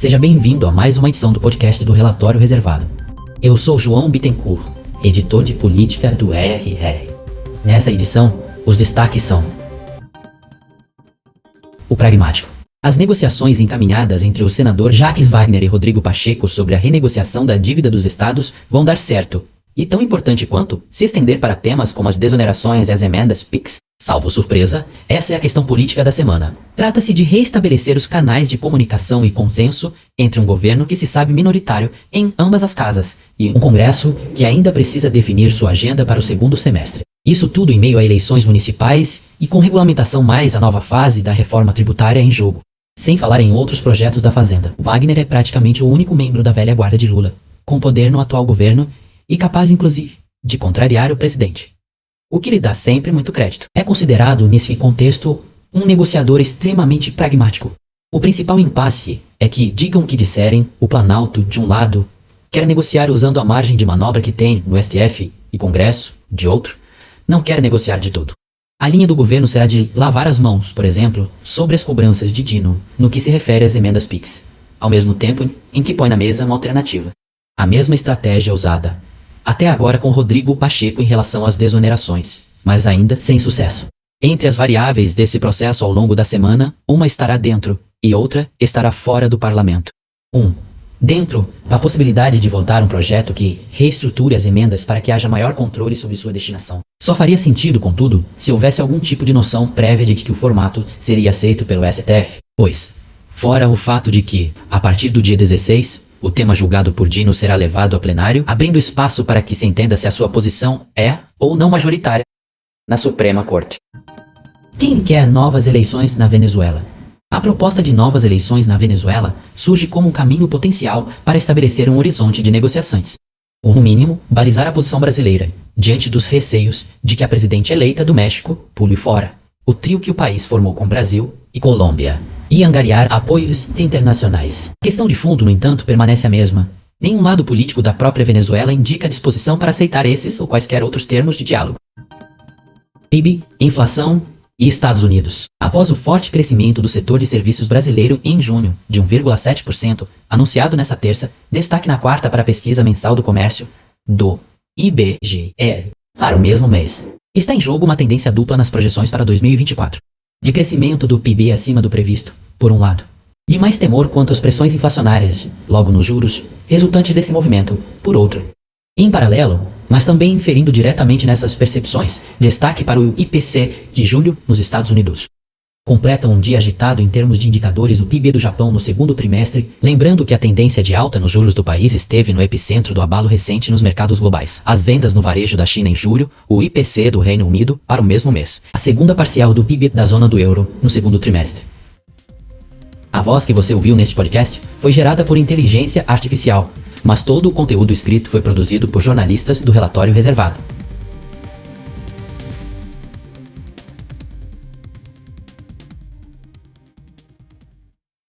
Seja bem-vindo a mais uma edição do podcast do Relatório Reservado. Eu sou João Bittencourt, editor de política do RR. Nessa edição, os destaques são: o pragmático. As negociações encaminhadas entre o senador Jacques Wagner e Rodrigo Pacheco sobre a renegociação da dívida dos estados vão dar certo, e tão importante quanto se estender para temas como as desonerações e as emendas PIX. Salvo surpresa, essa é a questão política da semana. Trata-se de reestabelecer os canais de comunicação e consenso entre um governo que se sabe minoritário em ambas as casas e um Congresso que ainda precisa definir sua agenda para o segundo semestre. Isso tudo em meio a eleições municipais e com regulamentação mais a nova fase da reforma tributária em jogo. Sem falar em outros projetos da Fazenda. Wagner é praticamente o único membro da velha guarda de Lula, com poder no atual governo e capaz, inclusive, de contrariar o presidente. O que lhe dá sempre muito crédito. É considerado, nesse contexto, um negociador extremamente pragmático. O principal impasse é que, digam o que disserem, o Planalto, de um lado, quer negociar usando a margem de manobra que tem no STF e Congresso, de outro, não quer negociar de tudo. A linha do governo será de lavar as mãos, por exemplo, sobre as cobranças de Dino, no que se refere às emendas PIX, ao mesmo tempo em que põe na mesa uma alternativa. A mesma estratégia usada até agora com Rodrigo Pacheco em relação às desonerações, mas ainda sem sucesso. Entre as variáveis desse processo ao longo da semana, uma estará dentro e outra estará fora do parlamento. 1. Dentro, a possibilidade de votar um projeto que reestruture as emendas para que haja maior controle sobre sua destinação. Só faria sentido, contudo, se houvesse algum tipo de noção prévia de que o formato seria aceito pelo STF. Pois, fora o fato de que, a partir do dia 16, o tema julgado por Dino será levado a plenário, abrindo espaço para que se entenda se a sua posição é ou não majoritária na Suprema Corte. Quem quer novas eleições na Venezuela? A proposta de novas eleições na Venezuela surge como um caminho potencial para estabelecer um horizonte de negociações. Ou, no mínimo, balizar a posição brasileira, diante dos receios de que a presidente eleita do México pule fora o trio que o país formou com Brasil e Colômbia, e angariar apoios internacionais. A questão de fundo, no entanto, permanece a mesma. Nenhum lado político da própria Venezuela indica disposição para aceitar esses ou quaisquer outros termos de diálogo. PIB, inflação e Estados Unidos. Após o forte crescimento do setor de serviços brasileiro em junho, de 1,7%, anunciado nesta terça, destaque na quarta para a pesquisa mensal do comércio, do IBGE, para o mesmo mês. Está em jogo uma tendência dupla nas projeções para 2024. De crescimento do PIB acima do previsto, por um lado, e mais temor quanto às pressões inflacionárias, logo nos juros, resultantes desse movimento, por outro. Em paralelo, mas também inferindo diretamente nessas percepções, destaque para o IPC de julho nos Estados Unidos. Completa um dia agitado em termos de indicadores o PIB do Japão no segundo trimestre, lembrando que a tendência de alta nos juros do país esteve no epicentro do abalo recente nos mercados globais. As vendas no varejo da China em julho, o IPC do Reino Unido para o mesmo mês. A segunda parcial do PIB da zona do euro no segundo trimestre. A voz que você ouviu neste podcast foi gerada por inteligência artificial, mas todo o conteúdo escrito foi produzido por jornalistas do Relatório Reservado.